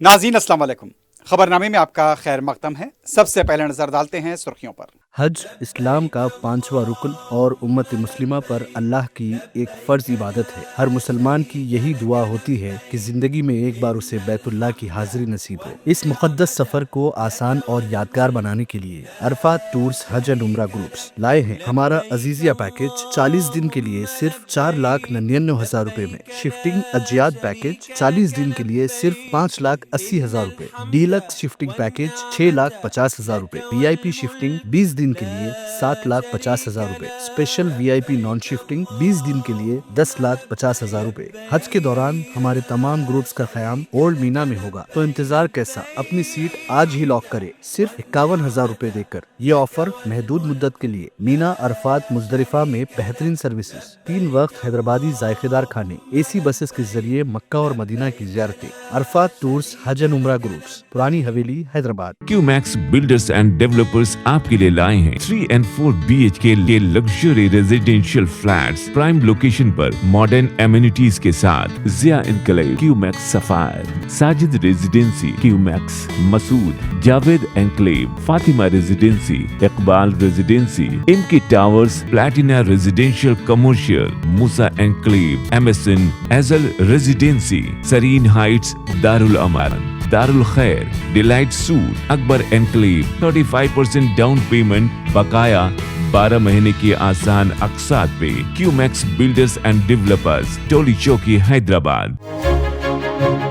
नाज़रीन अस्सलाम वालेकुम। खबरनामे में आपका खैर मकदम है। सबसे पहले नजर डालते हैं सुर्खियों पर। हज इस्लाम का 5वां रुकन और उम्मत मुस्लिमा पर अल्लाह की एक फ़र्ज इबादत है। हर मुसलमान की यही दुआ होती है कि ज़िंदगी में एक बार उसे बैतुल्लाह की हाज़िरी नसीब हो। इस मुक़द्दस सफ़र को आसान और यादगार बनाने के लिए अरफात टूर्स हज एंड उम्रा ग्रुप्स लाए हैं हमारा अजीज़िया पैकेज 40 दिन के लिए सिर्फ 4,99,000 रुपए में, शिफ्टिंग अजियात पैकेज 40 दिन के लिए सिर्फ 5,80,000 रुपए, डीलक्स शिफ्टिंग पैकेज 6,50,000 रुपए, VIP शिफ्टिंग 20 दिन के लिए 7,50,000 रुपए, स्पेशल VIP नॉन शिफ्टिंग 20 दिन के लिए 10,50,000 रुपए। हज के दौरान हमारे तमाम ग्रुप्स का क़याम ओल्ड मीना में होगा, तो इंतजार कैसा, अपनी सीट आज ही लॉक करे सिर्फ 51,000 रुपए देकर। ये ऑफर महदूद मुद्दत के लिए। मीना, अरफात, मुज़दलिफा में बेहतरीन सर्विसेज, 3 वक्त हैदराबादी जायकेदार खाने, AC बसेस के जरिए मक्का और मदीना की ज़ियारतें। अरफात टूर्स हज एंड उम्रा groups, Purani Haveli, Hyderabad. QMax builders and developers आपके लिए लाए हैं 3 and 4 BHK के luxury residential flats prime location पर मॉडर्न एमिनिटीज के साथ। Ziya enclave, QMax sapphire, Sajid residency, QMax Masood, Javed enclave, Fatima residency, Iqbal residency, MK towers, platina residential commercial, Musa enclave, MSN एजल residency, Sareen heights, Darul Aman, Darul Khair, delight suite, Akbar enclave, 35% down payment, बकाया 12 महीने की आसान अक़सात पे। QMax बिल्डर्स एंड डेवलपर्स, टोली चौकी, हैदराबाद।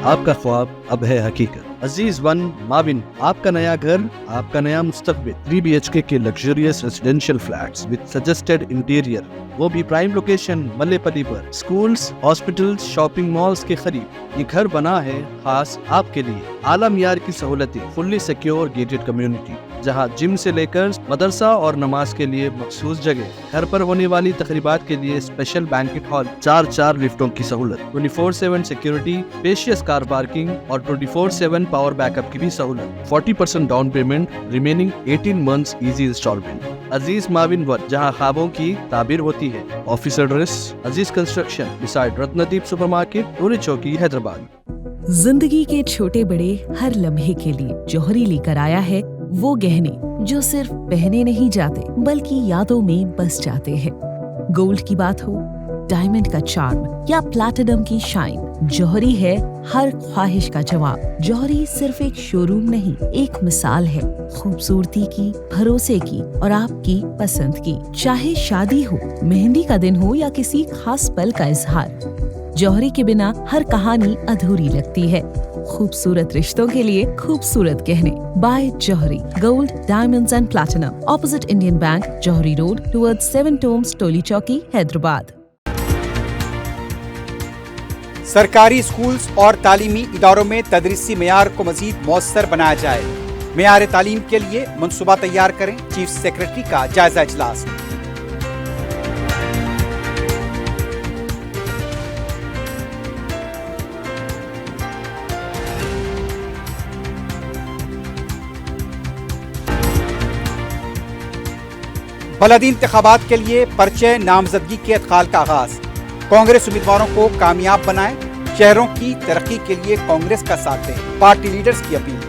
आपका ख्वाब अब है हकीकत। अजीज वन माविन, आपका नया घर, आपका नया मुस्तकबिल। 3 BHK के luxurious residential flats with suggested interior, वो भी प्राइम लोकेशन मल्लेपल्ली पर। स्कूल्स, हॉस्पिटल्स, शॉपिंग मॉल्स के करीब ये घर बना है खास आपके लिए। आला मियार की सहूलतें, फुल्ली सिक्योर गेटेड कम्युनिटी, जहां जिम से लेकर मदरसा और नमाज के लिए मखसूस जगह। घर पर होने वाली तकरीबात के लिए स्पेशल बैंकेट हॉल, 4 लिफ्टों की सहूलत, 24/7 सिक्योरिटी, स्पेशियस कार पार्किंग और 24/7 पावर बैकअप की भी सहूलत। 40% down payment, remaining 18 months easy instalment. Aziz माविन वन, जहां ख्वाबों की ताबीर होती है। Office address Aziz construction beside Ratnadeep supermarket, Toli Chowki, Hyderabad. जिंदगी के छोटे बड़े हर लम्हे के लिए जौहरी लेकर आया है वो गहने जो सिर्फ पहने नहीं जाते बल्कि यादों में बस जाते हैं। गोल्ड की बात हो, डायमंड का चार्म या प्लैटिनम की शाइन, जौहरी है हर ख्वाहिश का जवाब। जौहरी सिर्फ एक शोरूम नहीं, एक मिसाल है खूबसूरती की, भरोसे की और आपकी पसंद की। चाहे शादी हो, मेहंदी का दिन हो या किसी खास पल का इजहार, जौहरी के बिना हर कहानी अधूरी लगती है। खूबसूरत रिश्तों के लिए खूबसूरत गहने by Jauhari, gold, diamonds and platinum, opposite Indian bank, Jauhari road, towards 7 tombs, Toli Chowki, Hyderabad. सरकारी स्कूल्स और तालीमी इदारों में तदरीसी मेयार को मजीद मौसर बनाया जाए। मेयार तालीम के लिए मनसूबा तैयार करें। चीफ सेक्रेटरी का जायजा इजलास। बलदी इंतखाबात के लिए पर्चे नामजदगी के अदखाल का आगाज। कांग्रेस उम्मीदवारों को कामयाब बनाएं, शहरों की तरक्की के लिए कांग्रेस का साथ दें, पार्टी लीडर्स की अपील।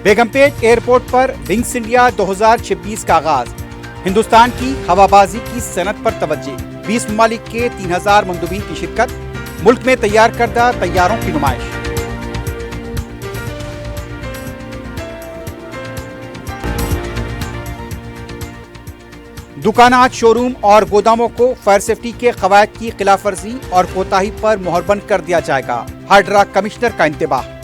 बेगमपेट एयरपोर्ट पर विंग्स इंडिया 2026 का आगाज। हिंदुस्तान की हवाबाजी की सनत पर तवज्जो। 20 ममालिक के 3000 मंदूबीन की शिरकत। मुल्क में तैयार करदा तैयारों की नुमाइश। दुकानात, शोरूम और गोदामों को फायर सेफ्टी के कवायद की खिलाफ वर्जी और कोताही पर मोहरबंद कर दिया जाएगा। हाइड्रा कमिश्नर का इंतबाह।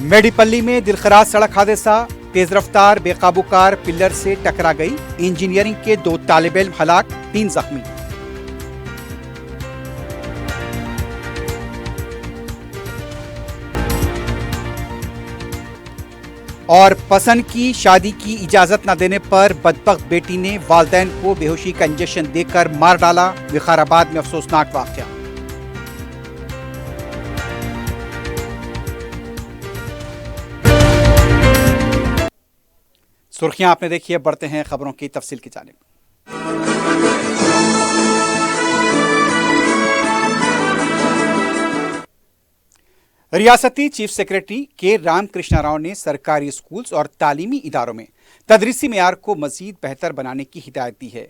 मेडीपल्ली में दिलखराज सड़क हादसा। तेज रफ्तार बेकाबू कार पिलर से टकरा गई। इंजीनियरिंग के 2 तालिब इल्म हलाक, 3 जख्मी। اور پسند کی شادی کی اجازت نہ دینے پر بدبخت بیٹی نے والدین کو بے ہوشی کا انجیکشن دے کر مار ڈالا، وقار آباد میں افسوسناک واقعہ۔ سرخیاں آپ نے دیکھی ہے، بڑھتے ہیں خبروں کی تفصیل کی جانب۔ ریاستی چیف سیکرٹری کے رام کرشنا راؤ نے سرکاری اسکولز اور تعلیمی اداروں میں تدریسی معیار کو مزید بہتر بنانے کی ہدایت دی ہے۔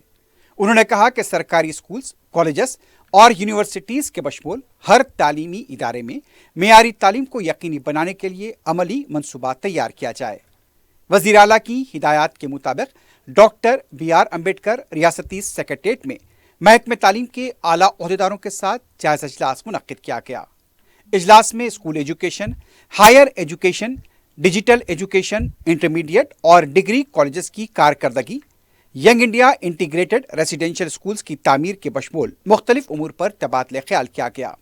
انہوں نے کہا کہ سرکاری اسکولز، کالجز اور یونیورسٹیز کے بشمول ہر تعلیمی ادارے میں معیاری تعلیم کو یقینی بنانے کے لیے عملی منصوبہ تیار کیا جائے۔ وزیر اعلیٰ کی ہدایات کے مطابق ڈاکٹر بی آر امبیڈکر ریاستی سیکریٹریٹ میں محکمہ تعلیم کے اعلیٰ عہدیداروں کے ساتھ جائزہ اجلاس منعقد کیا گیا۔ اجلاس میں school education, higher education, digital education, intermediate اور ڈگری کالجز کی کارکردگی، young India integrated residential schools کی تعمیر کے بشمول مختلف امور پر تبادلہ خیال کیا گیا۔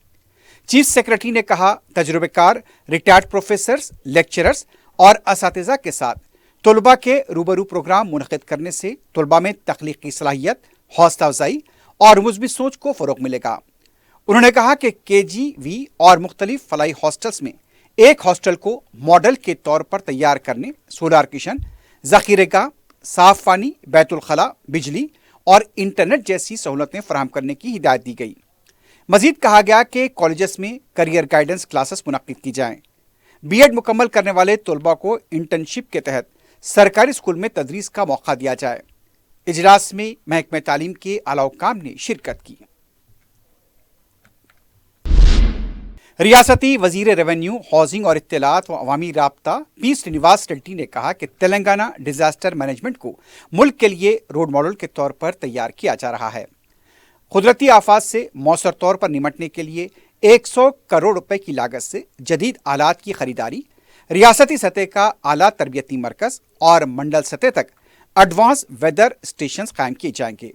چیف سیکرٹری نے کہا، تجربہ کار ریٹائرڈ پروفیسرز، لیکچررز اور اساتذہ کے ساتھ طلباء کے روبرو پروگرام منعقد کرنے سے طلباء میں تخلیقی صلاحیت، حوصلہ افزائی اور مثبت سوچ کو فروغ ملے گا۔ انہوں نے کہا کہ کے جی وی اور مختلف فلاحی ہاسٹلز میں ایک ہاسٹل کو ماڈل کے طور پر تیار کرنے، سولار کچن، ذخیرہ گاہ، صاف پانی، بیت الخلاء، بجلی اور انٹرنیٹ جیسی سہولتیں فراہم کرنے کی ہدایت دی گئی۔ مزید کہا گیا کہ کالجز میں کیریئر گائیڈنس کلاسز منعقد کی جائیں۔ بی ایڈ مکمل کرنے والے طلباء کو انٹرنشپ کے تحت سرکاری اسکول میں تدریس کا موقع دیا جائے۔ اجلاس میں محکمہ تعلیم کے اعلیٰ حکام نے شرکت کی۔ ریاستی وزیر ریونیو، ہاؤسنگ اور اطلاعات و عوامی رابطہ پی سرینیواس ریڈی نے کہا کہ تلنگانہ ڈیزاسٹر مینجمنٹ کو ملک کے لیے رول ماڈل کے طور پر تیار کیا جا رہا ہے۔ قدرتی آفات سے مؤثر طور پر نمٹنے کے لیے 100 کروڑ روپے کی لاگت سے جدید آلات کی خریداری، ریاستی سطح کا اعلیٰ تربیتی مرکز اور منڈل سطح تک ایڈوانس ویدر اسٹیشنز قائم کیے جائیں گے۔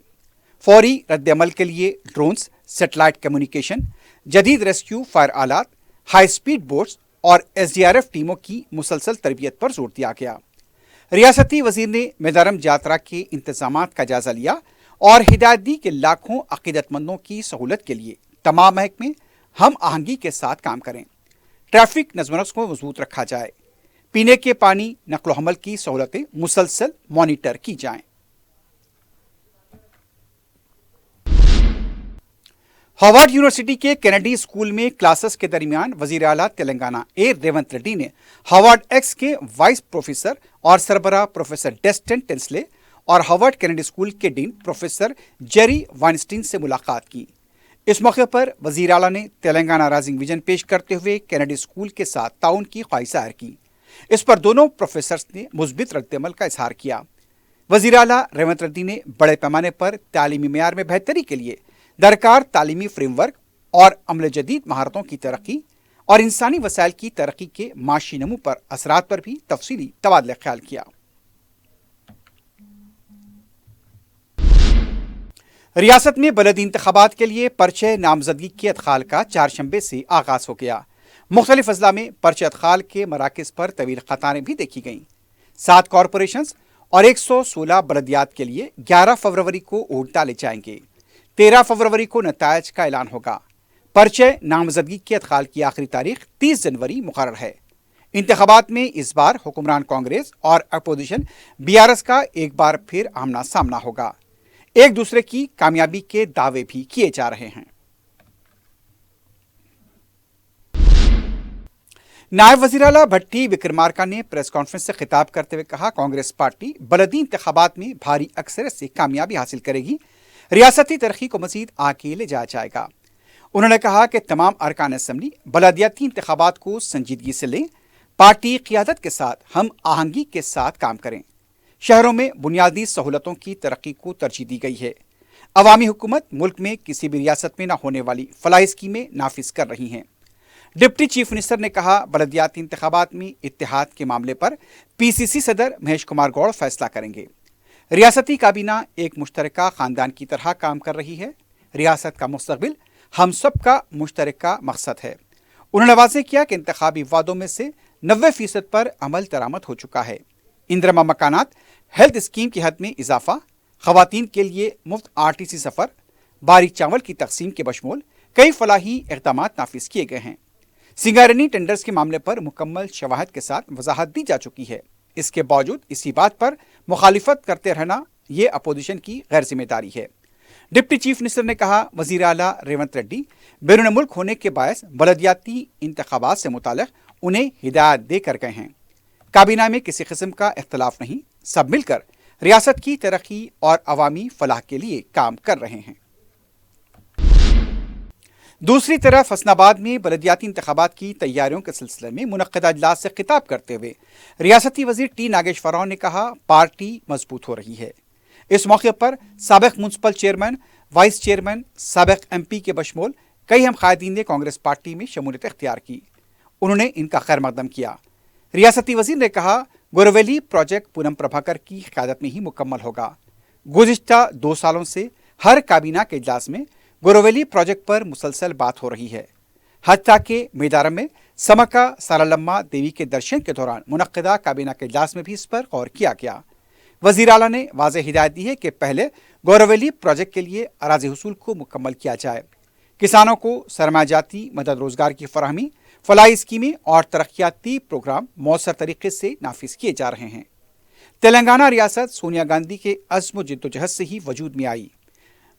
فوری رد عمل کے لیے ڈرونز، سیٹلائٹ کمیونیکیشن، جدید ریسکیو فائر آلات، ہائی سپیڈ بوٹس اور ایس ڈی آر ایف ٹیموں کی مسلسل تربیت پر زور دیا گیا۔ ریاستی وزیر نے میدارم جاترا کے انتظامات کا جائزہ لیا اور ہدایت دی کہ لاکھوں عقیدت مندوں کی سہولت کے لیے تمام محکمے ہم آہنگی کے ساتھ کام کریں، ٹریفک نظم و نسق کو مضبوط رکھا جائے، پینے کے پانی، نقل و حمل کی سہولتیں مسلسل مانیٹر کی جائیں۔ ہاورڈ یونیورسٹی کے کینیڈی اسکول میں کلاسز کے درمیان وزیر اعلیٰ تلنگانہ ریونت ریڈی نے ہاورڈ ایکس کے وائس پروفیسر اور سربراہ پروفیسر ڈیسٹن ٹینسلے اور ہاورڈ کینیڈی اسکول کے ڈین پروفیسر جیری وائنسٹین سے ملاقات کی۔ اس موقع پر وزیر اعلیٰ نے تلنگانہ رائزنگ ویژن پیش کرتے ہوئے کینیڈی اسکول کے ساتھ تعاون کی خواہش ظاہر کی۔ اس پر دونوں پروفیسرز نے مثبت رد عمل کا اظہار کیا۔ وزیر اعلیٰ ریونت ریڈی نے بڑے پیمانے پر تعلیمی معیار میں بہتری کے لیے درکار تعلیمی فریم ورک اور عمل جدید مہارتوں کی ترقی اور انسانی وسائل کی ترقی کے معاشی نمو پر اثرات پر بھی تفصیلی تبادلہ خیال کیا۔ ریاست میں بلدی انتخابات کے لیے پرچہ نامزدگی کے ادخال کا چہارشنبے سے آغاز ہو گیا۔ مختلف اضلاع میں پرچہ ادخال کے مراکز پر طویل قطاریں بھی دیکھی گئیں۔ 7 کارپوریشنز اور 116 بلدیات کے لیے 11 فروری کو ووٹ ڈالے جائیں گے۔ 13 فروری کو نتائج کا اعلان ہوگا۔ پرچہ نامزدگی کے ادخال کی آخری تاریخ 30 جنوری مقرر ہے۔ انتخابات میں اس بار حکمران کانگریس اور اپوزیشن BRS کا ایک بار پھر آمنا سامنا ہوگا۔ ایک دوسرے کی کامیابی کے دعوے بھی کیے جا رہے ہیں۔ نائب وزیر اعلیٰ بھٹی وکرمارکا نے پریس کانفرنس سے خطاب کرتے ہوئے کہا، کانگریس پارٹی بلدی انتخابات میں بھاری اکثریت سے کامیابی حاصل کرے گی، ریاستی ترقی کو مزید آگے لے جایا جائے گا۔ انہوں نے کہا کہ تمام ارکان اسمبلی بلدیاتی انتخابات کو سنجیدگی سے لیں، پارٹی قیادت کے ساتھ ہم آہنگی کے ساتھ کام کریں۔ شہروں میں بنیادی سہولتوں کی ترقی کو ترجیح دی گئی ہے۔ عوامی حکومت ملک میں کسی بھی ریاست میں نہ ہونے والی فلاحی اسکیمیں نافذ کر رہی ہیں۔ ڈپٹی چیف منسٹر نے کہا، بلدیاتی انتخابات میں اتحاد کے معاملے پر PCC صدر مہیش کمار گوڑ فیصلہ کریں گے۔ ریاستی کابینہ ایک مشترکہ خاندان کی طرح کام کر رہی ہے۔ ریاست کا مستقبل ہم سب کا مشترکہ مقصد ہے۔ انہوں نے واضح کیا کہ انتخابی وعدوں میں سے 90% पर अमल दरामद हो चुका है। इंदिरा मकानात हेल्थ स्कीम की हद में इजाफा, खवातीन के लिए मुफ्त RTC सफर, बारीक चावल की तकसीम के बशमूल कई फलाही इक़दाम नाफिज किए गए हैं। सिंगारनी टेंडर्स के मामले पर मुकम्मल शवाहद के साथ वजाहत दी जा चुकी है। इसके बावजूद इसी बात पर मुखालिफत करते रहना ये अपोजिशन की गैर जिम्मेदारी है। डिप्टी चीफ मिनिस्टर ने कहा, वजीर आला रेवंत रेड्डी बैरून मुल्क होने के बायस बलदियाती इंतखाबात से मुताल्लिक उन्हें हिदायत देकर गए हैं। काबीना में किसी किस्म का इख्तलाफ नहीं, सब मिलकर रियासत की तरक्की और अवामी फलाह के लिए काम कर रहे हैं। दूसरी तरफ हसनाबाद में बलदियाती इंतखाबात की तैयारियों के सिलसिले में मुनक्किदा इजलास से खिताब करते हुए रियासती वजीर टी नागेश्वरराव ने कहा, पार्टी मजबूत हो रही है। इस मौके पर साबिक म्युनिसिपल चेयरमैन, वाइस चेयरमैन, साबिक MP के बशमूल कई हम कायदीन ने कांग्रेस पार्टी में शमूलियत इख्तियार की। उन्होंने इनका खैर मकदम किया। रियासती वजीर ने कहा, गोरवेली प्रोजेक्ट पूनम प्रभाकर की क़यादत में ही मुकम्मल होगा। गुज़िश्ता 2 सालों से हर काबीना के इजलास में गोरवेली प्रोजेक्ट पर मुसलसल बात हो रही है। हत्ता के मेदारम में समका सारालम्मा देवी के दर्शन के दौरान मुनक्किदा काबीना के इजलास में भी इस पर गौर किया गया। वज़ीर आला ने वाज़ेह हिदायत दी है कि पहले गोरवेली प्रोजेक्ट के लिए अराज़ी हुसूल को मुकम्मल किया जाए। किसानों को सरमायाती मदद रोजगार की फराहमी, फलाही स्कीमें और तरक्याती प्रोग्राम मौसर तरीके से नाफिज किए जा रहे हैं। तेलंगाना रियासत सोनिया गांधी के अज़्म जद्दोजहद से ही वजूद में आई।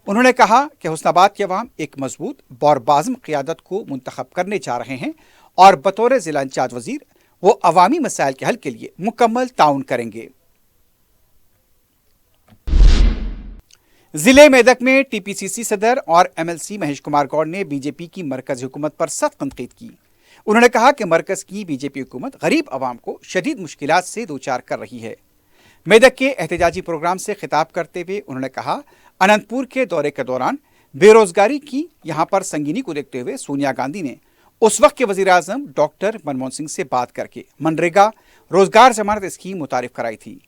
उन्होंने कहा कि हुस्नाबाद के अवाम एक मजबूत और बाज़म क़यादत को मुंतखब करने जा रहे हैं और बतौर ज़िला इंचार्ज वज़ीर वो अवामी मसाइल के हल के लिए मुकम्मल ताउन करेंगे। जिले मेदक में TPCC सदर और MLC महेश कुमार गौड़ ने बीजेपी की मरकज़ी हुकूमत पर सख्त तनकीद की। उन्होंने कहा कि मरकज़ की बीजेपी हुकूमत गरीब अवाम को शदीद मुश्किलात से दो चार कर रही है। मेदक के एहतजाजी प्रोग्राम से खिताब करते हुए उन्होंने कहा, अनंतपुर के दौरे के दौरान बेरोजगारी की यहाँ पर संगीनी को देखते हुए सोनिया गांधी ने उस वक्त के वज़ीर आज़म डॉक्टर मनमोहन सिंह से बात करके मनरेगा रोजगार जमानत स्कीम मुतारिफ कराई थी।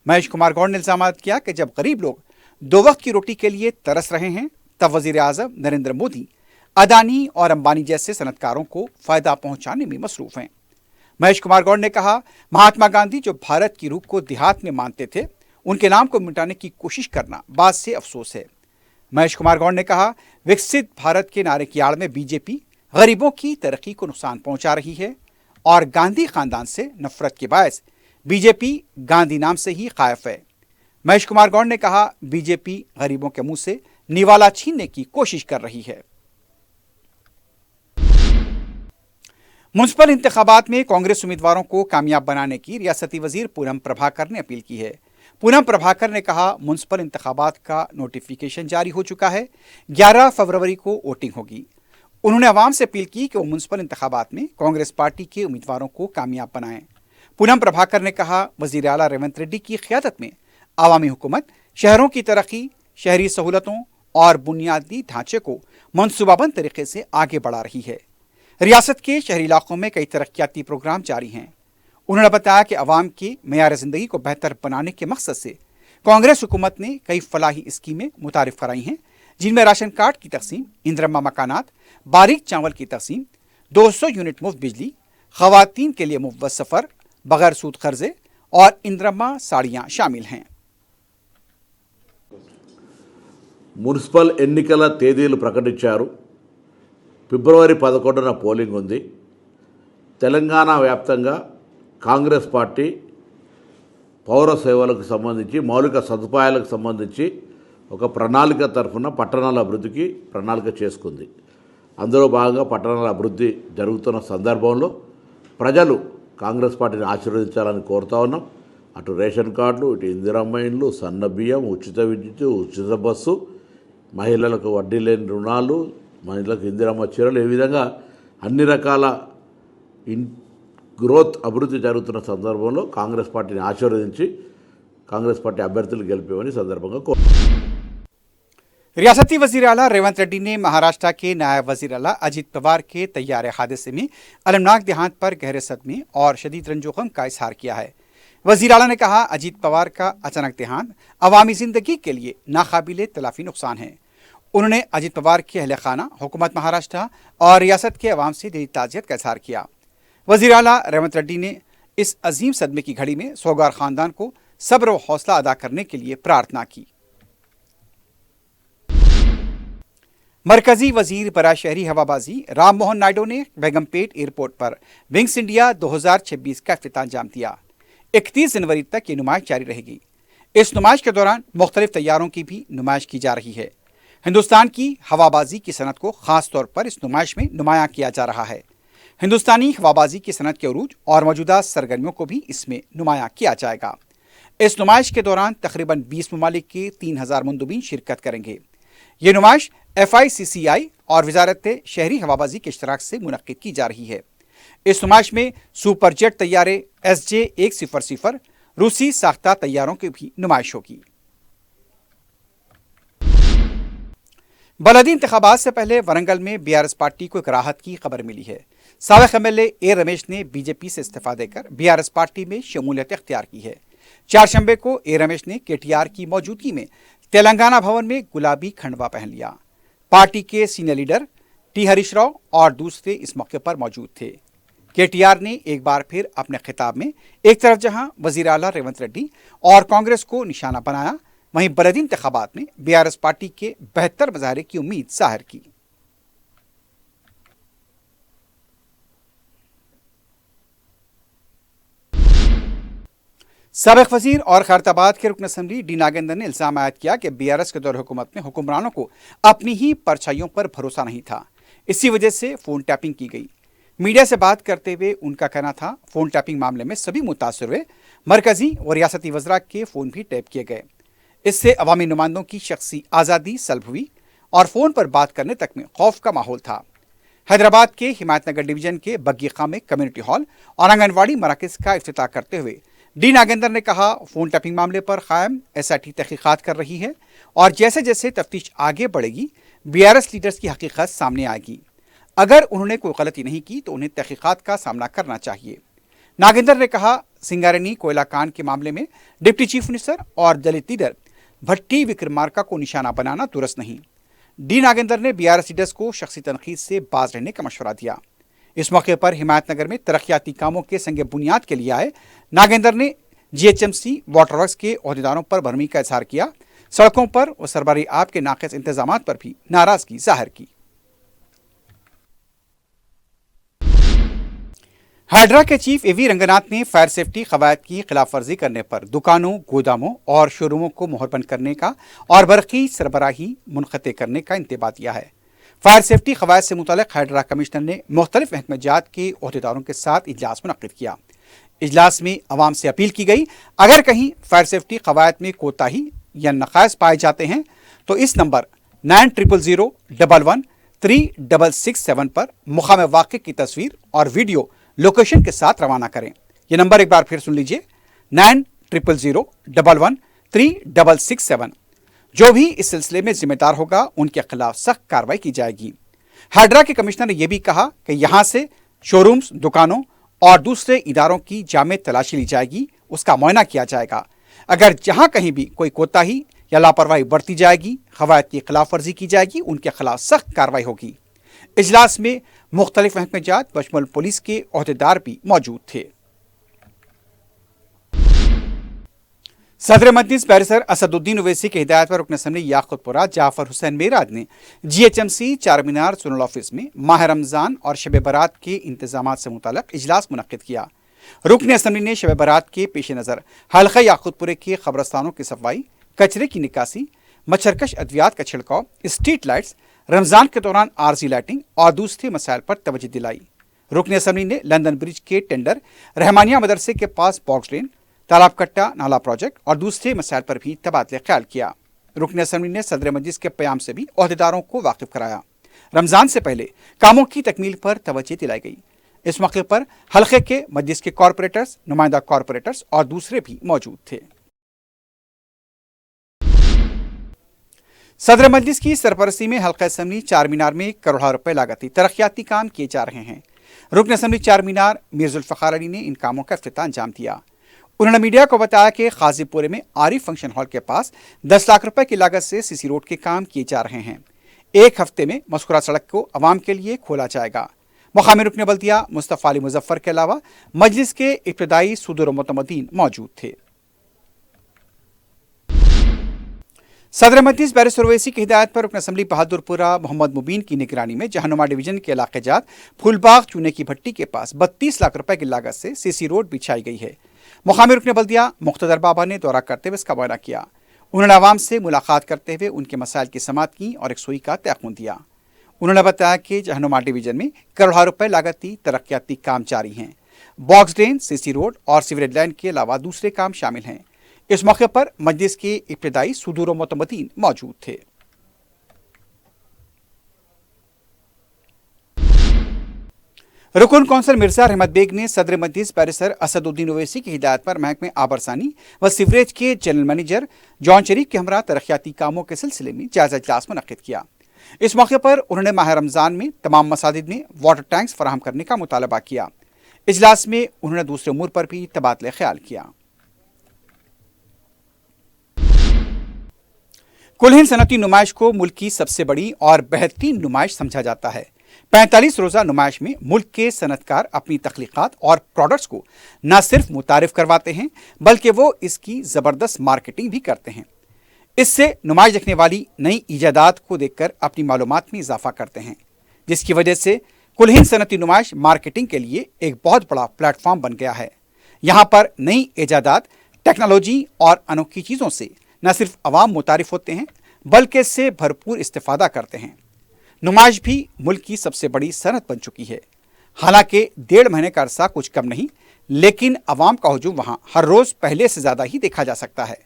महेश कुमार गौड़ ने इल्जाम किया कि जब गरीब लोग 2 वक्त की रोटी के लिए तरस रहे हैं, तब वज़ीर आज़म नरेंद्र मोदी अदानी और अंबानी जैसे सनतकारों को फायदा पहुंचाने में मसरूफ हैं। महेश कुमार गौड़ ने कहा, महात्मा गांधी जो भारत की रूह को देहात में मानते थे, उनके नाम को मिटाने की कोशिश करना बात से अफसोस है। महेश कुमार गौड़ ने कहा, विकसित भारत के नारे की आड़ में बीजेपी गरीबों की तरक्की को नुकसान पहुंचा रही है और गांधी खानदान से नफरत के बायस बीजेपी गांधी नाम से ही कायफ है। महेश कुमार गौड़ ने कहा, बीजेपी गरीबों के मुंह से निवाला छीनने की कोशिश कर रही है। म्युनिसिपल इंतखाबात में कांग्रेस उम्मीदवारों को कामयाब बनाने की रियासती वजीर पूनम प्रभाकर ने अपील की है। पूनम प्रभाकर ने कहा, म्युनिसिपल इंतखाबात का नोटिफिकेशन जारी हो चुका है, 11 फरवरी को वोटिंग होगी। उन्होंने अवाम से अपील की कि वो म्युनिसिपल इंतखाबात में कांग्रेस पार्टी के उम्मीदवारों को कामयाब बनाएं। पूनम प्रभाकर ने कहा, वजीर आला रेवंत रेड्डी की क़यादत में अवामी हुकूमत शहरों की तरक्की, शहरी सहूलतों और बुनियादी ढांचे को मनसूबाबंद तरीके से आगे बढ़ा रही है। रियासत के शहरी इलाकों में कई तरक्याती प्रोग्राम जारी हैं। उन्होंने बताया कि अवाम की मेयार ज़िंदगी को बेहतर बनाने के मकसद से कांग्रेस हुकूमत ने कई फलाही स्कीमें मुतारिफ कराई हैं, जिनमें राशन कार्ड की तकसीम, इंदिरा मकानात, बारीक चावल की तकसीम, 200 यूनिट मुफ्त बिजली, खवातीन के लिए मुफ्त सफ़र, बगैर सूद कर्जे और इंदिरा साड़ियाँ शामिल हैं। మున్సిపల్ ఎన్నికల తేదీలు ప్రకటించారు. ఫిబ్రవరి 11న పోలింగ్ ఉంది. తెలంగాణ వ్యాప్తంగా కాంగ్రెస్ పార్టీ పౌర సేవలకు సంబంధించి, మౌలిక సదుపాయాలకు సంబంధించి ఒక ప్రణాళిక తరఫున పట్టణాల అభివృద్ధికి ప్రణాళిక చేసుకుంది. అందులో భాగంగా పట్టణాల అభివృద్ధి జరుగుతున్న సందర్భంలో ప్రజలు కాంగ్రెస్ పార్టీని ఆశీర్వదించాలని కోరుతా ఉన్నాం. అటు రేషన్ కార్డులు, ఇటు ఇందిరమ్మ ఇండ్లు, సన్న బియ్యం, ఉచిత విద్యుత్, ఉచిత బస్సు, మహిళలకు వడ్డీ లేని రుణాలు, మహిళలకు ఇందిరమ్మ చీరలు, ఈ విధంగా అన్ని రకాల గ్రోత్ అభివృద్ధి జరుగుతున్న సందర్భంలో కాంగ్రెస్ పార్టీని ఆశీర్వదించి కాంగ్రెస్ పార్టీ అభ్యర్థులు గెలిపేవని సందర్భంగా रियासती वजीर आला रेवंत रेड्डी ने महाराष्ट्र के नायब वजीर आला अजीत पवार के तैयारे हादसे में अलमनाक देहांत पर गहरे सदमे और शदीद रंजोगम का इजहार किया है। वजीर आला ने कहा, अजीत पवार का अचानक देहांत अवामी जिंदगी के लिए नाकाबिले तलाफी नुकसान है। उन्होंने अजीत पवार के अहल खाना, हुकूमत महाराष्ट्र और रियासत के अवाम से दिली ताज़ियत का इजहार किया। वजीर आला रेवंत रेड्डी ने इस अजीम सदमे की घड़ी में सोगार खानदान को सब्र व हौसला अदा करने के लिए प्रार्थना की। मरकजी वजीर बराए शहरी हवाबाजी राम मोहन नायडू ने बेगमपेट एयरपोर्ट पर विंग्स इंडिया 2026 का इख्तिताम दिया। 31 जनवरी तक ये नुमाइश जारी रहेगी। इस नुमाइश के दौरान मुख्तलिफ तैयारों की भी नुमाइश की जा रही है। हिंदुस्तान की हवाबाजी की सनत को खास तौर पर इस नुमाइश में नुमायां किया जा रहा है। हिंदुस्तानी हवाबाजी की सनत के उरूज और मौजूदा सरगर्मियों को भी इसमें नुमायां किया जाएगा। इस नुमाइश के दौरान तकरीबन 20 ममालिक के 3000 मंदूबीन शिरकत करेंगे। ये नुमाइश FICCI और वजारत शहरी हवाबाजी के इश्तराक से मुनक्किद की जा रही है। इस नुमाइश में सुपर जेट तैयारे SJ-100 रूसी साख्ता तैयारों की भी नुमाइश होगी। बलदी इंतखाबात से पहले वरंगल में BRS पार्टी को एक राहत की खबर मिली है। साबिक MLA A रमेश ने BJP से इस्तीफा देकर BRS पार्टी में शमूलियत इख्तियार की है। चारशंबे को A रमेश ने KTR की मौजूदगी में तेलंगाना भवन में गुलाबी खंडवा पहन लिया। पार्टी के senior leader T Harish Rao और दूसरे इस मौके पर मौजूद थे। KTR ने एक बार फिर अपने खिताब में एक तरफ जहां वजीर आला रेवंत रेड्डी और कांग्रेस को निशाना बनाया, वहीं बलदी इंतखाबात में BRS पार्टी के बेहतर मुजाहरे की उम्मीद जाहिर की। साबिक वजीर और खैरताबाद के रुकन असम्बली डी नागेंद्र ने इल्जाम आयद किया कि BRS के दौर हुकूमत में हुक्मरानों को अपनी ही परछाइयों पर भरोसा नहीं था, इसी वजह से फोन टैपिंग की गई। मीडिया से बात करते हुए उनका कहना था, फोन टैपिंग मामले में सभी मुतासर हुए मरकजी व रियासती वज़रा के फोन भी टैप किए गए। इससे अवामी नुमाइंदों की शख्सी आज़ादी सल्ब हुई और फोन पर बात करने तक में खौफ का माहौल था। हैदराबाद के हिमायतनगर डिवीजन के बग्गी खां में कम्युनिटी हॉल और आंगनवाड़ी मराकज़ का इफ्तिताह करते हुए डी नागेंद्र ने कहा, फोन टैपिंग मामले पर कायम SIT तहकीकात कर रही है और जैसे जैसे तफ्तीश आगे बढ़ेगी BRS लीडर्स की हकीकत सामने आएगी। अगर उन्होंने कोई गलती नहीं की तो उन्हें तहकीकात का सामना करना चाहिए। नागेंद्र ने कहा, सिंगारेनी कोयला कांड के मामले में डिप्टी चीफ मिनिस्टर और दलित लीडर भट्टी विक्रमार्का को निशाना बनाना दुरुस्त नहीं। डी नागेंद्र ने BRS लीडर्स को शख्सी तनकीद से बाज रहने का मशवरा दिया। इस मौके पर हिमायतनगर में तरक्याती कामों के संग बुनियाद के लिए आए नागेंद्र ने GHMC वाटर वर्क्स के ओहदेदारों पर बरहमी का इजहार किया। सड़कों पर और सरबराही आब के नाक़िस इंतजाम पर भी नाराजगी जाहिर की। हाइड्रा के चीफ AV रंगनाथ ने फायर सेफ्टी कवायद की खिलाफ वर्जी करने पर दुकानों, गोदामों और शोरूमों को मोहरबंद करने का और बरक़ी सरबराही मुनक़ते करने का इंतबा दिया है। फायर सेफ्टी कवायद से मुतल्लिक़ हाइड्रा कमिश्नर ने मुख्तलिफ महकमेजात के ओहदेदारों के साथ इजलास मुनक़्क़िद किया। इजलास में अवाम से अपील की गई, अगर कहीं फायर सेफ्टी कवायद में कोताही या नक़ाइस पाए जाते हैं तो इस नंबर 9000111367 पर मुकाम वाक़े की तस्वीर और वीडियो लोकेशन के साथ रवाना करें। ये नंबर एक बार फिर सुन लीजिए, 9000111367। जो भी इस सिलसिले में जिम्मेदार होगा उनके खिलाफ सख्त कार्रवाई की जाएगी। हाइड्रा के कमिश्नर ने यह भी कहा कि यहां से शोरूम्स, दुकानों और दूसरे इदारों की जामे तलाशी ली जाएगी, उसका मुआयना किया जाएगा। अगर जहां कहीं भी कोई कोताही या लापरवाही बरती जाएगी, कवायद की खिलाफ वर्जी की जाएगी, उनके खिलाफ सख्त कार्रवाई होगी। इजलास में मुख्तलिफ महकमेजात बशमुल पुलिस के ओहदेदार भी मौजूद थे। सदर मजलिस बैरिस्टर असदुद्दीन ओवैसी की हिदायत पर रुकन असम्बली याकूतपुरा जाफर हुसैन मेराद ने GHMC चारमीनार जोनल ऑफिस में माह रमज़ान और शब बरात के इंतजाम से मुतल्लिक़ इजलास मुनक़्क़िद किया। रुकन असम्बली ने शब बरात के पेश नज़र हल्का याकूतपुरे के कब्रस्तानों की सफाई, कचरे की निकासी, मच्छरकश अद्वियात का छिड़काव, स्ट्रीट लाइट्स, रमज़ान के दौरान आर्जी लाइटिंग और दूसरे मसाइल पर तवज्जो दिलाई। रुकन असम्बली ने लंदन ब्रिज के टेंडर, रहमानिया मदरसे के पास बॉक्स लेन, तालाब कट्टा नाला प्रोजेक्ट और दूसरे मसाइल पर भी तबादले ख्याल किया। रुकन असम्बली ने सदर मजलिस के क़याम से भी ओहदेदारों को वाकिफ कराया। रमज़ान से पहले कामों की तकमील पर तवज्जो दिलाई गई। इस मौके पर हल्के के मजलिस के कॉरपोरेटर्स, नुमाइंदा कॉरपोरेटर्स और दूसरे भी मौजूद थे। सदर मजलिस की सरपरस्ती में हल्का असम्बली चारमीनार में करोड़ों रुपए लागती तरक्याती काम किए जा रहे हैं। रुकन असम्बली चारमीनार मीर जुल्फ़िकार अली ने इन कामों का इफ्तिताह अंजाम दिया। उन्होंने मीडिया को बताया कि काजीपुरे में आरिफ फंक्शन हॉल के पास 10 लाख रुपए की लागत से CC रोड के काम किए जा रहे हैं। एक हफ्ते में मज़कूरा सड़क को आवाम के लिए खोला जाएगा। मकामी रुकन बल्दिया मुस्तफ़ा अली मुजफ्फर के अलावा मजलिस के इब्तदाई सदर व मुतमदीन मौजूद थे। सदर मजलिस बैरिस्टर ओवैसी की हिदायत पर रुकन असम्बली बहादुरपुरा मोहम्मद मुबीन की निगरानी में जहानुमा डिवीजन के इलाके जात फूलबाग चूने की भट्टी के पास 32 लाख रुपए की लागत से सीसी रोड बिछाई गई है। मुकामी रुकन बल्दिया मुख्तदर बाबा ने दौरा करते हुए इसका बयान किया। उन्होंने आवाम से मुलाकात करते हुए उनके मसाइल की समाअत की और एक सुई का तयक़ुन दिया। उन्होंने बताया कि जहानुमा डिवीजन में करोड़ों रुपए लागती तरक्याती काम जारी हैं। बॉक्स ड्रेन, सीसी रोड और सीवरेज लाइन के अलावा दूसरे काम शामिल हैं। इस मौके पर मजलिस के इब्तदाई सदूर व मुतमदीन मौजूद थे। रुकन कौंसल मिर्जा रहमत बेग ने सदर मजलिस बैरिस्टर असदुद्दीन ओवैसी की हिदायत पर महकमे आबरसानी व सीवरेज के जनरल मैनेजर जॉन शरीफ के हमरा तरक्याती कामों के सिलसिले में जायजा इजलास मुनक्किद किया। इस मौके पर उन्होंने माह रमजान में तमाम मसाजिद में वाटर टैंक्स फराहम करने का मुतालबा किया। इजलास में उन्होंने दूसरे उमूर पर भी तबादले ख्याल किया। कुल्हिन सनती नुमाइश को मुल्क की सबसे बड़ी और बेहतरीन नुमाइश समझा जाता है। 45 रोज़ा नुमाइश में मुल्क के सनतकार अपनी तख्लीक़ात और प्रोडक्ट्स को न सिर्फ मुतारिफ करवाते हैं बल्कि वो इसकी ज़बरदस्त मार्केटिंग भी करते हैं। इससे नुमाइश देखने वाली नई ईजादात को देखकर अपनी मालूमात में इजाफा करते हैं, जिसकी वजह से कुल्हिन सनती नुमाइश मार्केटिंग के लिए एक बहुत बड़ा प्लेटफॉर्म बन गया है। यहाँ पर नई ईजादात, टेक्नोलॉजी और अनोखी चीज़ों से न सिर्फ अवाम मुतारिफ होते हैं बल्कि इससे भरपूर इस्तेफादा करते हैं। नुमाइश भी मुल्क की सबसे बड़ी सनत बन चुकी है। हालांकि 1.5 महीने का अरसा कुछ कम नहीं, लेकिन अवाम का हुजूम वहाँ हर रोज़ पहले से ज़्यादा ही देखा जा सकता है।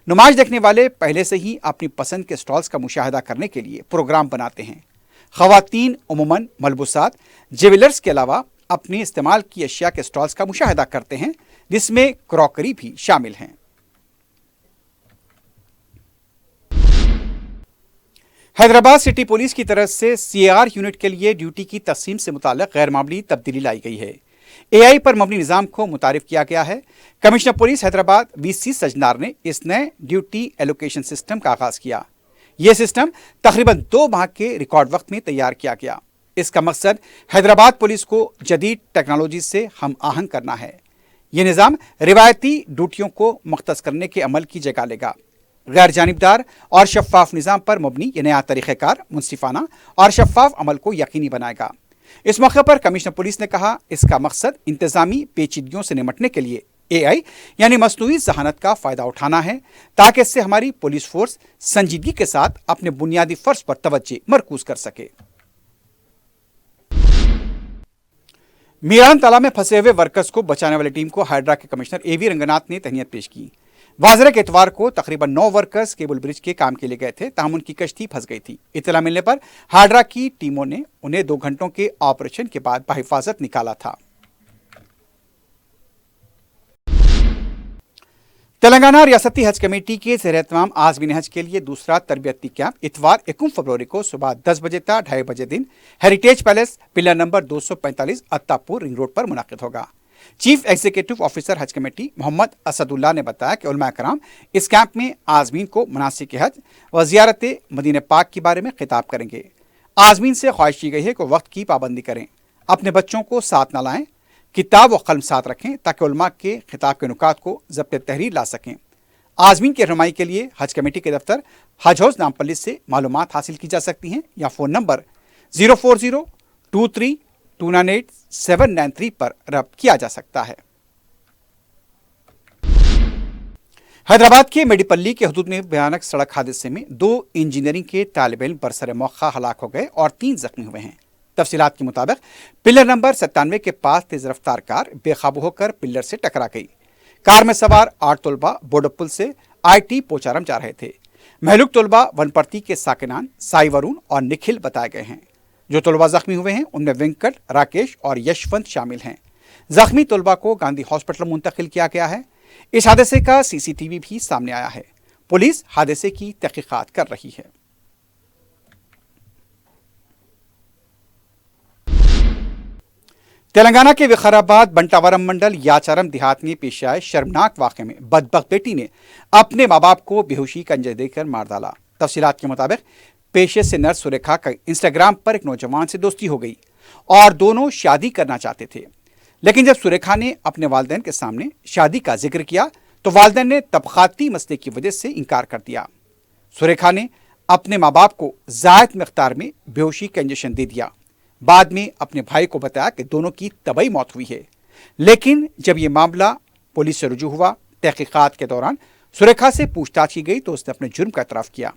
नुमाइश देखने वाले पहले से ही अपनी पसंद के स्टॉल्स का मुशाहिदा करने के लिए प्रोग्राम बनाते हैं। ख़वातीन उमूमन मलबूसात, ज्वेलर्स के अलावा अपने इस्तेमाल की अशिया के स्टॉल्स का मुशाहिदा करते हैं, जिसमें क्रॉकरी भी शामिल हैं। हैदराबाद सिटी पुलिस की तरफ से सीआर यूनिट के लिए ड्यूटी की तकसीम से मुताल्लिक गैर मामूली तब्दीली लाई गई है। एआई पर मबनी निज़ाम को मुतारिफ किया गया है। Commissioner police Hyderabad VC Sajjanar ने इस नए ड्यूटी एलोकेशन सिस्टम का आगाज़ किया। यह सिस्टम तकरीबन 2 माह के रिकॉर्ड वक्त में तैयार किया गया। इसका मकसद हैदराबाद पुलिस को जदीद टेक्नोलॉजी से हम आहंग करना है। यह निज़ाम रिवायती ड्यूटियों को मुख्तस करने के अमल की जगह लेगा। गैर जानिबदार और शफाफ निज़ाम पर मबनी यह नया तरीक़ेकार मुनसिफाना और शफाफ अमल को यकीनी बनाएगा। इस मौके पर कमिश्नर पुलिस ने कहा, इसका मकसद इंतज़ामी पेचीदगियों से निपटने के लिए एआई यानी मसनूई ज़हानत का फ़ायदा उठाना है, ताकि इससे हमारी पुलिस फोर्स संजीदगी के साथ अपने बुनियादी फ़र्ज पर तवज्जो मरकूज कर सके। मीरान तालाब में फंसे हुए वर्कर्स को बचाने वाली टीम को हाइड्रा के कमिश्नर एवी रंगनाथ ने तहनीत पेश की। वाजरे के इतवार को तकरीबन 9 वर्कर्स केबल ब्रिज के काम के लिए गए थे, ताहम उनकी कश्ती फंस गई थी। इत्तला मिलने पर हाइड्रा की टीमों ने उन्हें 2 घंटों के ऑपरेशन के बाद बहिफाजत निकाला था। तेलंगाना रियासती हज कमेटी के ज़ेर-ए-एहतमाम आज़मीन हज के लिए दूसरा तरबियती कैंप इतवार 21 फरवरी को सुबह 10 बजे तक 2:30 बजे दिन heritage palace, pillar number 245 Attapur ring road पर मुनाकिद होगा। चीफ एग्जीक्यूटिव ऑफिसर हज कमेटी मोहम्मद असदुल्ला ने बताया कि उलमा कराम इस कैंप में आज़मीन को मनासिक हज व ज़ियारत मदीने पाक के बारे में खिताब करेंगे। आज़मीन से ख्वाहिश की गई है कि वक्त की पाबंदी करें, अपने बच्चों को साथ न लाएं, किताब व कलम साथ रखें ताकि उलमा के खिताब के नुकात को ज़ब्त तहरीर ला सकें। आज़मीन की रहनुमाई के लिए हज कमेटी के दफ्तर हज हाउस नामपल्ली से मालूमात हासिल की जा सकती हैं या फ़ोन नंबर 04023298793 पर रब्त किया जा सकता है। हैदराबाद के मेडिपल्ली के हदूद में भयानक सड़क हादसे में 2 इंजीनियरिंग के तालिब इल्म बरसर मौका हलाक हो गए और 3 जख्मी हुए हैं। तफसीलात के मुताबिक पिलर नंबर 97 के पास तेज रफ्तार कार बेकाबू होकर पिलर से टकरा गई। कार में सवार 8 तलबा बोडपुल से आईटी पोचारम जा रहे थे। महलूक तलबा वनपर्ती के साकिनान साई वरुण और निखिल बताए गए हैं। जो तलबा जख्मी हुए हैं उनमें वेंकट, राकेश और यशवंत शामिल हैं। जख्मी तलबा को गांधी हॉस्पिटल मुंतकिल किया गया है। इस हादसे का सीसीटीवी भी सामने आया है। पुलिस हादसे की तहकीकात कर रही है। तेलंगाना के विकाराबाद बंटावरम मंडल याचारम देहात में पेश आए शर्मनाक वाक़े में बदबख्त बेटी ने अपने माँ बाप को बेहोशी का अंजाम देकर मार डाला। तफसीलात के मुताबिक पेशे से नर्स सुरेखा का इंस्टाग्राम पर एक नौजवान से दोस्ती हो गई और दोनों शादी करना चाहते थे। लेकिन जब सुरेखा ने अपने वालिदैन के सामने शादी का जिक्र किया तो वालिदैन ने तबकाती मसले की वजह से इनकार कर दिया। सुरेखा ने अपने माँ बाप को ज़ायद मिक़दार में बेहोशी का इंजेक्शन दे दिया। बाद में अपने भाई को बताया कि दोनों की तबई मौत हुई है। लेकिन जब ये मामला पुलिस से रुजू हुआ, तहकीकात के दौरान सुरेखा से पूछताछ की गई तो उसने अपने जुर्म का इतराफ़ किया।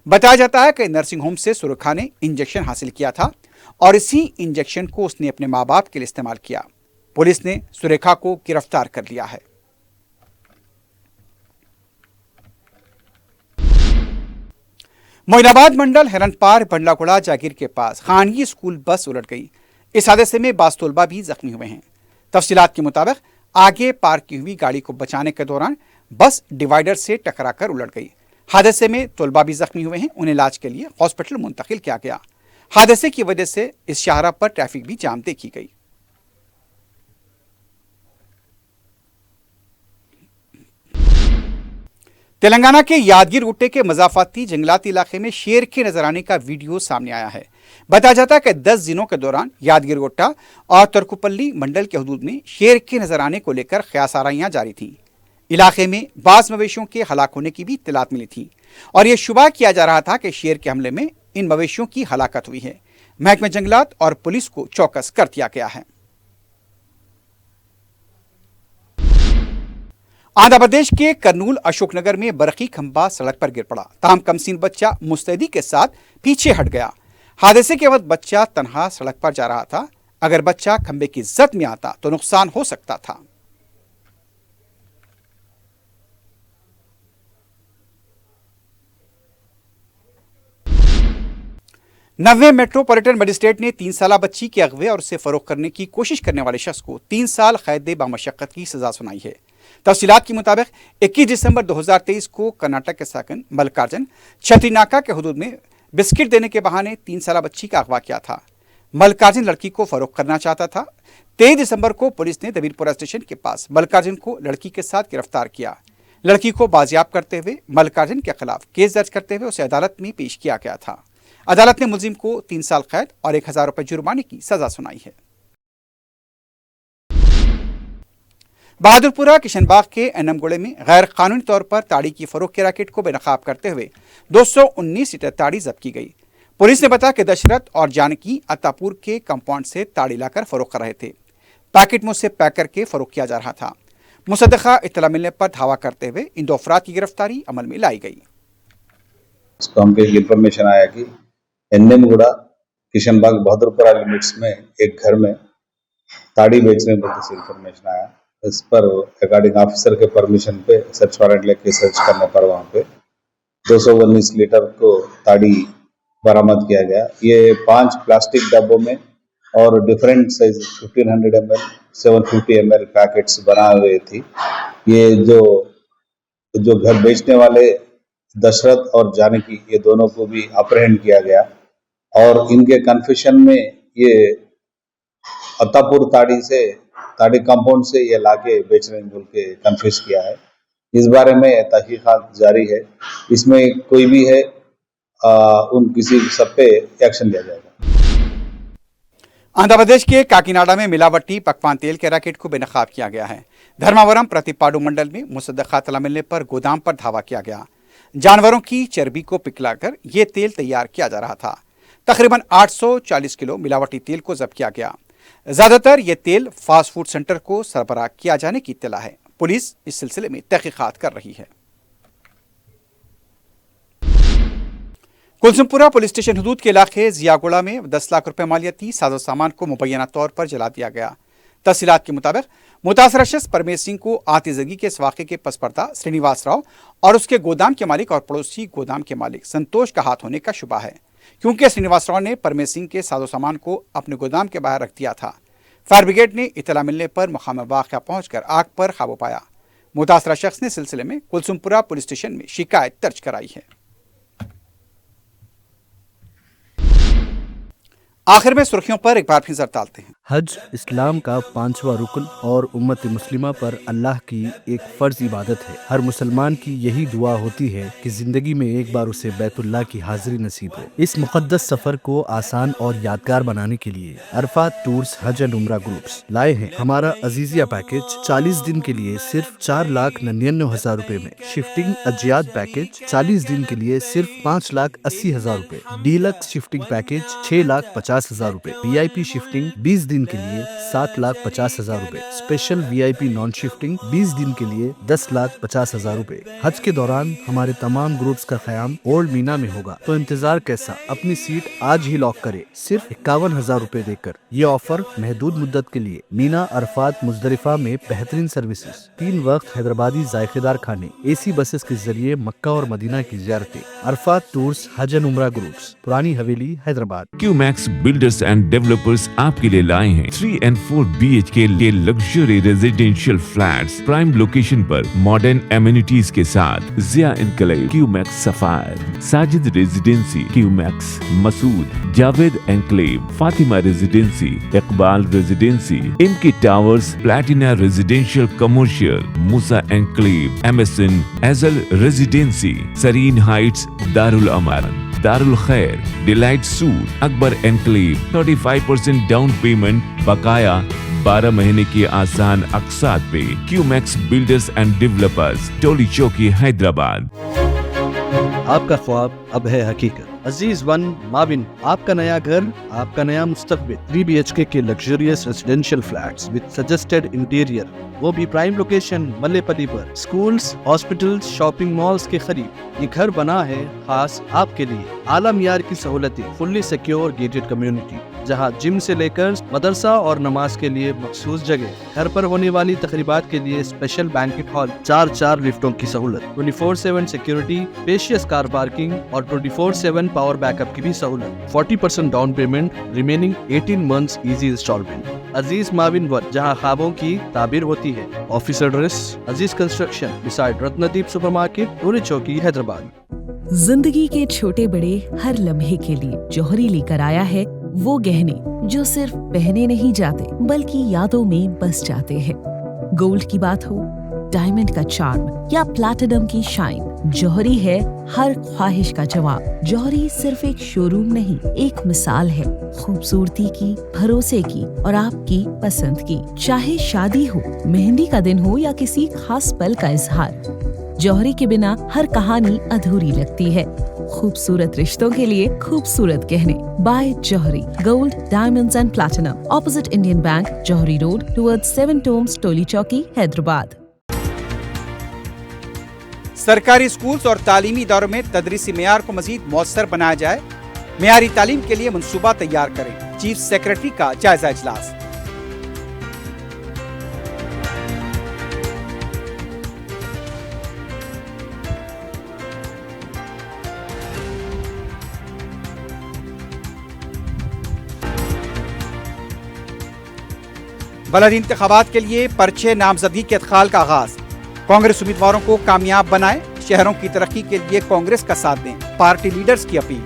बताया जाता है कि नर्सिंग होम से सुरेखा ने इंजेक्शन हासिल किया था और इसी इंजेक्शन को उसने अपने माँ बाप के लिए इस्तेमाल किया। पुलिस ने सुरेखा को गिरफ्तार कर लिया है। मोइनाबाद मंडल हिरनपार बंडलागुड़ा जागीर के पास खानगी स्कूल बस उलट गई। इस हादसे में बास तलबा भी जख्मी हुए हैं। तफसीलात के मुताबिक आगे पार्क की हुई गाड़ी को बचाने के दौरान बस डिवाइडर से टकराकर उलट गई। हादसे में तलबा भी जख्मी हुए हैं, उन्हें इलाज के लिए हॉस्पिटल मुंतकिल किया गया। हादसे की वजह से इस शाहरा पर ट्रैफिक भी जाम देखी गई। तेलंगाना के यादगीर गुट्टे के मजाफाती जंगलाती इलाके में शेर के नजर आने का वीडियो सामने आया है। बताया जाता है कि 10 दिनों के दौरान यादगीर गुट्टा और तरकुपल्ली मंडल के हदूद में शेर के नजर आने को लेकर क़यासाराइयां जारी थीं। इलाके में बाज़ मवेशियों के हलाक होने की भी इत्तलात मिली थी और यह शुबा किया जा रहा था कि शेर के हमले में इन मवेशियों की हलाकत हुई है। महकमे जंगलात और पुलिस को चौकस कर दिया गया है। आंध्र प्रदेश के कर्नूल अशोकनगर में बरकी खंभा सड़क पर गिर पड़ा। ताम कमसीन बच्चा मुस्तैदी के साथ पीछे हट गया। हादसे के वक्त बच्चा तन्हा सड़क पर जा रहा था। अगर बच्चा खंभे की जद में आता तो नुकसान हो सकता था। नवे मेट्रोपॉलिटन मजिस्ट्रेट ने 3 साला बच्ची के अगवे और उसे फरोख्त करने की कोशिश करने वाले शख्स को 3 साल कैद बामशक्कत की सजा सुनाई है। तफसीलात के मुताबिक 21 दिसंबर 2023 को कर्नाटक के साकन मल्लिकार्जुन छत्रीनाका के हदूद में बिस्किट देने के बहाने 3 साला बच्ची का अगवा किया था। मल्लिकार्जुन लड़की को फरोख्त करना चाहता था। 23 दिसंबर को पुलिस ने दबीरपुरा स्टेशन के पास मल्लिकार्जुन को लड़की के साथ गिरफ्तार किया। लड़की को बाजियाब करते हुए मल्लिकार्जुन के खिलाफ केस दर्ज करते हुए उसे अदालत में पेश किया गया था। अदालत ने मुलजिम को 3 साल कैद और 1000 रुपये जुर्माने की सजा सुनाई है। बहादुरपुरा किशनबाग के एनमगुड़े में गैर कानूनी तौर पर ताड़ी की फरोख्त के रैकेट को बेनकाब करते हुए 219 लीटर ताड़ी जब्त की गई। पुलिस ने बताया कि दशरथ और जानकी अत्तापुर के कंपाउंड से ताड़ी लाकर फरोख्त कर रहे थे। पैकेट में उसे पैक करके फरोख्त किया जा रहा था। मुसद्दका इत्तला मिलने पर धावा करते हुए इन 2 अफराद की गिरफ्तारी अमल में लाई गई। इसको हमको एक इन्फॉर्मेशन आया कि एनएमगुड़ा किशनबाग बहादुरपुरा लिमिट्स में एक घर में ताड़ी बेचने की इन्फॉर्मेशन आया। इस पर अकॉर्डिंग ऑफिसर के परमिशन पे सर्च वारंट लेके सर्च करने पर वहाँ पे 219 लीटर को ताड़ी बरामद किया गया। ये 5 प्लास्टिक डब्बों में और different size 1500 ml 750 ml packets बनाए हुए थी। ये जो घर बेचने वाले दशरथ और जानकी, ये दोनों को भी अप्रहेंड किया गया और इनके कन्फेशन में ये अत्तापुर ताड़ी कंपाउंड से ये लाके बेचने बोल के कन्फेस किया है। इस बारे में तहकीकात जारी है। इसमें कोई भी है उन किसी सब पे एक्शन लिया जाएगा। आंध्र प्रदेश के काकीनाडा में मिलावटी पकवान तेल के रैकेट को बेनकाब किया गया है। धर्मावरम प्रतिपाडु मंडल में मुसद्दका इत्तला मिलने पर गोदाम पर धावा किया गया। जानवरों की चर्बी को पिघलाकर ये तेल तैयार किया जा रहा था। तकरीबन 840 किलो मिलावटी तेल को जब्त किया गया। ज्यादातर ये तेल फास्ट फूड सेंटर को सरबराह किया जाने की इत्तला है। पुलिस इस सिलसिले में तहकीकात कर रही है। कुलसुमपुरा पुलिस स्टेशन हदूद के इलाके जियागुड़ा में 10 लाख रुपए मालियती साजो सामान को मुबैना तौर पर जला दिया गया। तफसीलात के मुताबिक मुतासरा शख्स परमेश सिंह को आतिजगी के इस वाक़े के पसपर्दा श्रीनिवास राव और उसके गोदाम के मालिक और पड़ोसी गोदाम के मालिक संतोष का हाथ होने का शुबा है, क्योंकि श्रीनिवास राव ने परमेश सिंह के साजो सामान को अपने गोदाम के बाहर रख दिया था। फायर ब्रिगेड ने इत्तला मिलने पर मुकाम वाक़या पहुंचकर आग पर काबू पाया। मुतासरा शख्स ने सिलसिले में कुलसुमपुरा पुलिस स्टेशन में शिकायत दर्ज कराई है। आखिर में सुर्खियों पर एक बार फिर नजर डालते हैं। हज इस्लाम का 5वां रुकन और उम्मत मुस्लिमा पर अल्लाह की एक फर्ज इबादत है। हर मुसलमान की यही दुआ होती है कि जिंदगी में एक बार उसे बैतुल्लाह की हाजिरी नसीब हो। इस मुकद्दस सफर को आसान और यादगार बनाने के लिए अरफात टूर्स हज एंड उम्रा ग्रुप्स लाए हैं हमारा अजीजिया पैकेज 40 दिन के लिए सिर्फ 4,99,000 रुपए में, शिफ्टिंग अजियात पैकेज 40 दिन के लिए सिर्फ 5,80,000 रुपए, डीलक्स शिफ्टिंग पैकेज 6,50,000 रुपए, VIP शिफ्टिंग 20 दिन के लिए 7,50,000 रुपए, स्पेशल VIP नॉन शिफ्टिंग 20 दिन के लिए 10,50,000 रुपए। हज के दौरान हमारे तमाम ग्रुप्स का क़याम ओल्ड मीना में होगा, तो इंतजार कैसा, अपनी सीट आज ही लॉक करे सिर्फ 51,000 रुपए देकर। ये ऑफर महदूद मुद्दत के लिए। मीना, अरफात, मुजदलिफा में बेहतरीन सर्विसेज, 3 वक्त हैदराबादी जायकेदार खाने, AC बसेस के जरिए मक्का और मदीना की ज़ियारतें। अरफात टूर्स हज एंड उम्रा groups, Purani Haveli, Hyderabad. QMax builders and developers आपके लिए लाए हैं 3 and 4 BHK के luxury residential flats prime location पर मॉडर्न एमिनिटीज के साथ। Ziya enclave, QMax sapphire, Sajid residency, QMax Masood, Javed enclave, Fatima residency, Iqbal residency, इनकी towers, platina residential commercial, Musa enclave, MSN एजल residency, Sareen heights, Darul Aman, Darul Khair, delight suite, Akbar enclave, 35% down payment, बकाया 12 महीने की आसान अक़सात पे। QMax बिल्डर्स एंड डेवलपर्स, टोली चौकी, हैदराबाद। आपका ख्वाब अब है हकीकत। अजीज वन माविन, आपका नया घर, आपका नया मुस्तकबिल। 3 BHK के luxurious residential flats with suggested interior, वो भी प्राइम लोकेशन मल्लेपल्ली पर। स्कूल्स, हॉस्पिटल्स, शॉपिंग मॉल्स के करीब ये घर बना है खास आपके लिए। आला मियार की सहूलतें, फुल्ली सिक्योर गेटेड कम्युनिटी, जहां जिम से लेकर मदरसा और नमाज के लिए मखसूस जगह। घर पर होने वाली तकरीबात के लिए स्पेशल बैंकेट हॉल, 4 लिफ्टों की सहूलत, 24/7 सिक्योरिटी, स्पेशियस कार पार्किंग और 24/7 पावर बैकअप की भी सहूलत। 40% down payment, remaining 18 months easy instalment. Aziz माविन वन, जहां ख्वाबों की ताबीर होती है। Office address Aziz construction beside Ratnadeep supermarket, Toli Chowki, Hyderabad. जिंदगी के छोटे बड़े हर लम्हे के लिए जौहरी लेकर आया है वो गहने जो सिर्फ पहने नहीं जाते बल्कि यादों में बस जाते हैं। गोल्ड की बात हो, डायमंड का चार्म या प्लैटिनम की शाइन, जौहरी है हर ख्वाहिश का जवाब। जौहरी सिर्फ एक शोरूम नहीं, एक मिसाल है खूबसूरती की, भरोसे की और आपकी पसंद की। चाहे शादी हो, मेहंदी का दिन हो या किसी खास पल का इजहार, जौहरी के बिना हर कहानी अधूरी लगती है। खूबसूरत रिश्तों के लिए खूबसूरत गहने by Jauhari, gold, diamonds and platinum, opposite Indian bank, Jauhari road, towards 7 tombs, Toli Chowki, Hyderabad. सरकारी स्कूल्स और तालीमी इदारों में तदरीसी मेयार को मजीद मौसर बनाया जाए, मेयारी तालीम के लिए मंसूबा तैयार करें। चीफ सेक्रेटरी का जायजा इजलास। बलदी इंतखाबात के लिए पर्चे नामजदगी के अदखाल का आगाज। कांग्रेस उम्मीदवारों को कामयाब बनाए, शहरों की तरक्की के लिए कांग्रेस का साथ दें, पार्टी लीडर्स की अपील।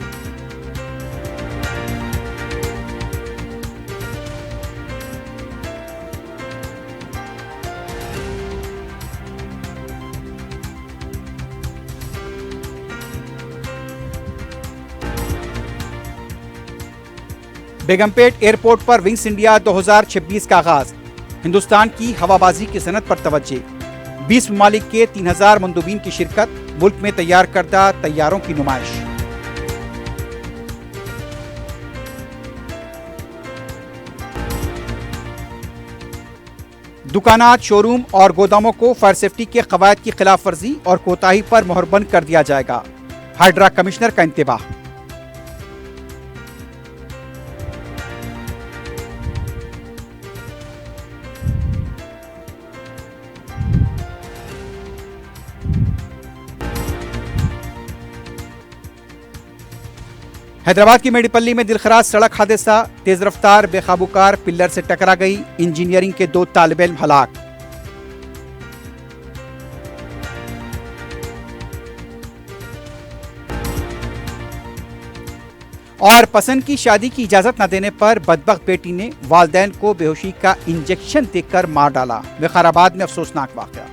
बेगमपेट एयरपोर्ट पर विंग्स इंडिया 2026 का आगाज। हिंदुस्तान की हवाबाजी की सनत पर तवज्जे। 20 ममालिक के 3,000 मंदूबीन की शिरकत, मुल्क में तैयार करदा तैयारों की नुमाइश। दुकानात, शोरूम और गोदामों को फायर सेफ्टी के कवायद की खिलाफ वर्जी और कोताही पर मोहरबंद कर दिया जाएगा। हाइड्रा कमिश्नर का इंतबाह। हैदराबाद की मेडिपल्ली में दिलखराज सड़क हादसा, तेज रफ्तार बेकाबू कार पिल्लर से टकरा गई, इंजीनियरिंग के 2 तालिब इल्म हलाक। اور پسند کی شادی کی اجازت نہ دینے پر بدبخت بیٹی نے والدین کو بے ہوشی کا انجیکشن دے کر مار ڈالا۔ وقار آباد میں افسوسناک واقعہ۔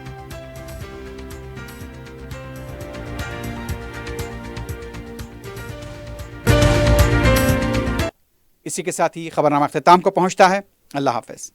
اسی کے ساتھ ہی خبرنامہ اختتام کو پہنچتا ہے۔ اللہ حافظ۔